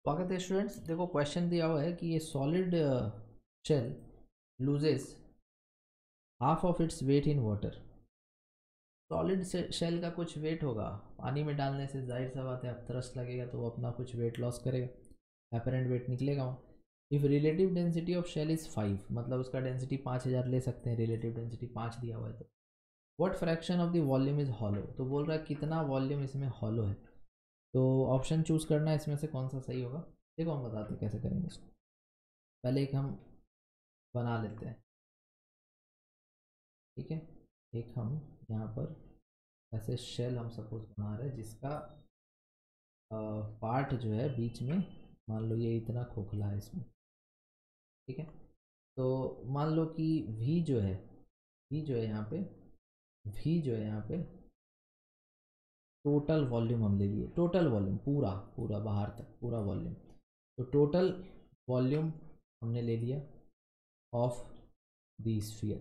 स्वागत है स्टूडेंट्स। देखो क्वेश्चन दिया हुआ है कि ये solid shell loses half of its weight in water. Solid shell का कुछ वेट होगा, पानी में डालने से जाहिर सा बात है अब थ्रस्ट लगेगा तो वो अपना कुछ वेट लॉस करेगा, अपरेंट वेट निकलेगा वहाँ। If relative density of shell is 5, मतलब उसका डेंसिटी 5000 ले सकते हैं, रिलेटिव डेंसिटी 5 दिया हुआ है तो what fraction of the volume is hollow, तो बोल रहा है कितना वॉल्यूम इसमें हॉलो है। तो ऑप्शन चूज़ करना है इसमें से कौन सा सही होगा। देखो हम बताते हैं कैसे करेंगे इसको। पहले एक हम बना लेते हैं, ठीक है। एक हम यहाँ पर ऐसे शेल हम सपोज बना रहे हैं जिसका पार्ट जो है बीच में, मान लो ये इतना खोखला है इसमें, ठीक है। तो मान लो कि वी जो है, वी जो है यहाँ पे, वी जो है यहाँ पे टोटल वॉल्यूम हम ले लिए, टोटल वॉल्यूम पूरा पूरा बाहर तक पूरा वॉल्यूम। तो टोटल वॉल्यूम हमने ले लिया ऑफ दी स्फीयर,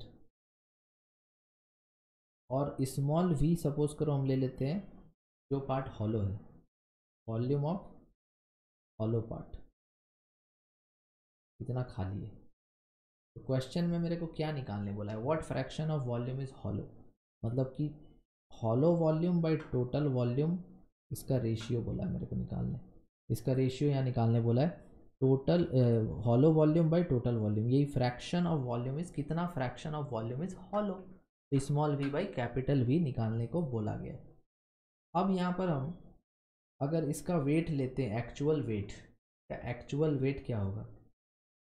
और स्मॉल वी सपोज करो हम ले लेते हैं जो पार्ट हॉलो है, वॉल्यूम ऑफ हॉलो पार्ट इतना खाली है। तो क्वेश्चन में मेरे को क्या निकालने बोला है, what fraction of volume is hollow, मतलब कि hollow volume by total volume, इसका रेशियो बोला है मेरे को निकालने, इसका रेशियो यहाँ निकालने बोला है। Total hollow volume by total volume, यही फ्रैक्शन ऑफ वॉल्यूम इज कितना, fraction of volume is hollow, तो small V by capital V निकालने को बोला गया। अब यहाँ पर हम अगर इसका वेट लेते हैं, एक्चुअल वेट, एक्चुअल वेट क्या होगा,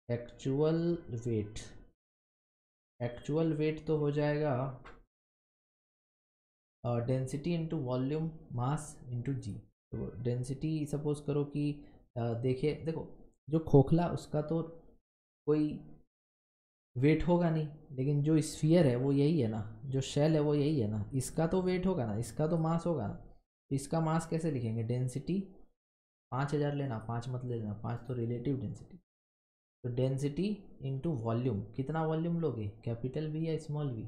एक्चुअल वेट, एक्चुअल वेट तो हो जाएगा density into volume mass into G. तो डेंसिटी सपोज करो कि देखिए देखो, जो खोखला उसका तो कोई वेट होगा नहीं, लेकिन जो स्फीयर है वो यही है ना, जो शेल है वो यही है ना, इसका तो वेट होगा ना, इसका तो मास होगा ना। तो इसका मास कैसे लिखेंगे, डेंसिटी 5000 लेना, 5 मत लेना, 5 तो रिलेटिव डेंसिटी। तो डेंसिटी इंटू वॉल्यूम, कितना वॉल्यूम लोगे, कैपिटल वी या स्मॉल वी।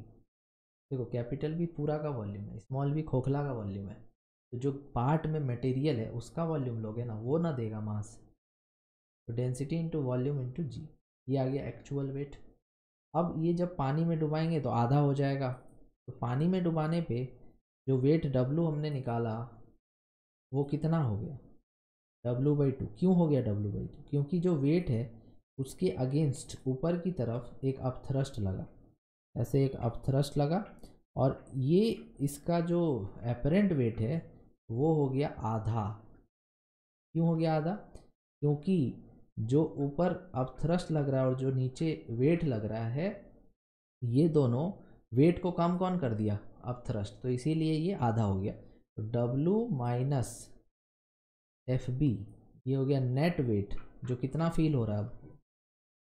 देखो कैपिटल वी पूरा का वॉल्यूम है, स्मॉल वी खोखला का वॉल्यूम है। तो जो पार्ट में मटेरियल है उसका वॉल्यूम लोगे ना, वो ना देगा मास। तो डेंसिटी इंटू वॉल्यूम इंटू जी, ये आ गया एक्चुअल वेट। अब ये जब पानी में डुबाएंगे तो आधा हो जाएगा। तो पानी में डुबाने पे जो वेट डब्लू हमने निकाला वो कितना हो गया, W/2। क्यों हो गया W/2, क्योंकि जो वेट है उसके अगेंस्ट ऊपर की तरफ एक अपथ्रस्ट लगा, ऐसे एक अपथ्रस्ट लगा, और ये इसका जो एपरेंट वेट है वो हो गया आधा। क्यों हो गया आधा, क्योंकि जो ऊपर अपथ्रस्ट लग रहा है और जो नीचे वेट लग रहा है, ये दोनों वेट को कम कौन कर दिया, अपथ्रस्ट, तो इसीलिए ये आधा हो गया। तो W माइनस एफ बी, ये हो गया नेट वेट, जो कितना फील हो रहा है अब,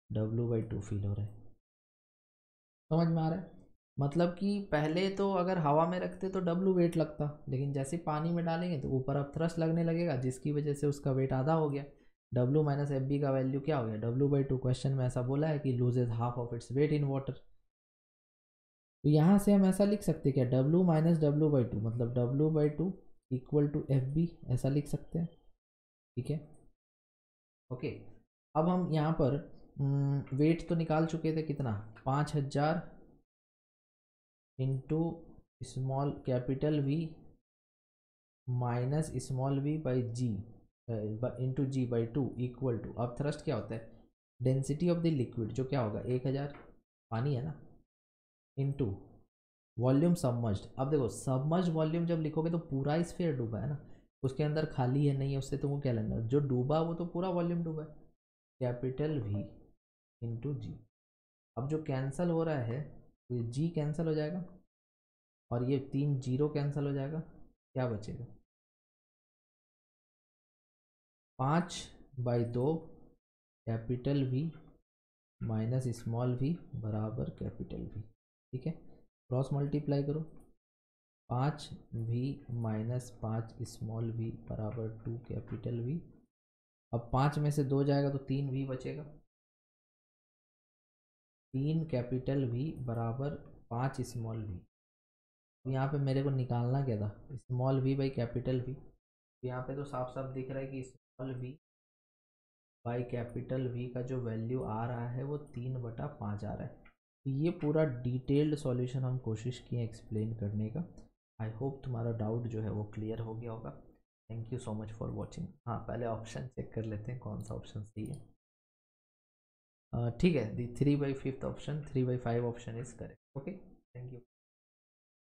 W/2 फील हो रहा है। समझ में आ रहा है, मतलब कि पहले तो अगर हवा में रखते तो W वेट लगता, लेकिन जैसे पानी में डालेंगे तो ऊपर अब थ्रस्ट लगने लगेगा, जिसकी वजह से उसका वेट आधा हो गया। W माइनस एफ बी का वैल्यू क्या हो गया, W/2। क्वेश्चन में ऐसा बोला है कि loses half of its weight in water. तो यहाँ से हम ऐसा लिख सकते हैं क्या, W माइनस W/2 मतलब W/2 equal to F B, ऐसा लिख सकते हैं, ठीक है। ओके, अब हम यहाँ पर वेट तो निकाल चुके थे कितना, 5000 into small capital V minus small V by G into G by 2 equal to, अब थ्रस्ट क्या होता है, डेंसिटी ऑफ द लिक्विड जो क्या होगा 1000, पानी है ना, इंटू वॉल्यूम सबमर्ज्ड। अब देखो सबमर्ज वॉल्यूम जब लिखोगे तो पूरा स्फीयर डूबा है ना, उसके अंदर खाली है नहीं है, उससे तुमको क्या लगना, जो डूबा वो तो पूरा वॉल्यूम डूबा है, कैपिटल वी इंटू जी। अब जो कैंसिल हो रहा है तो ये जी कैंसिल हो जाएगा और ये 3 जीरो कैंसिल हो जाएगा, क्या बचेगा, 5/2 capital V minus small V बराबर कैपिटल वी, ठीक है। क्रॉस मल्टीप्लाई करो, 5 वी माइनस 5 स्मॉल वी बराबर 2 कैपिटल वी। अब 5 में से 2 जाएगा तो 3 वी बचेगा, 3 कैपिटल वी बराबर 5 स्मॉल वी। तो यहाँ पे मेरे को निकालना क्या था, small V by capital V. तो यहाँ पे तो साफ साफ दिख रहा है कि small V by capital V का जो वैल्यू आ रहा है वो 3/5 आ रहा है। तो ये पूरा डिटेल्ड सॉल्यूशन हम कोशिश किए एक्सप्लेन करने का। आई होप तुम्हारा डाउट जो है वो क्लियर हो गया होगा। Thank you so much for watching. हाँ, पहले ऑप्शन चेक कर लेते हैं कौन सा ऑप्शन सही है। ठीक है, दी 3/5 option, 3/5 option is correct. Okay, thank you.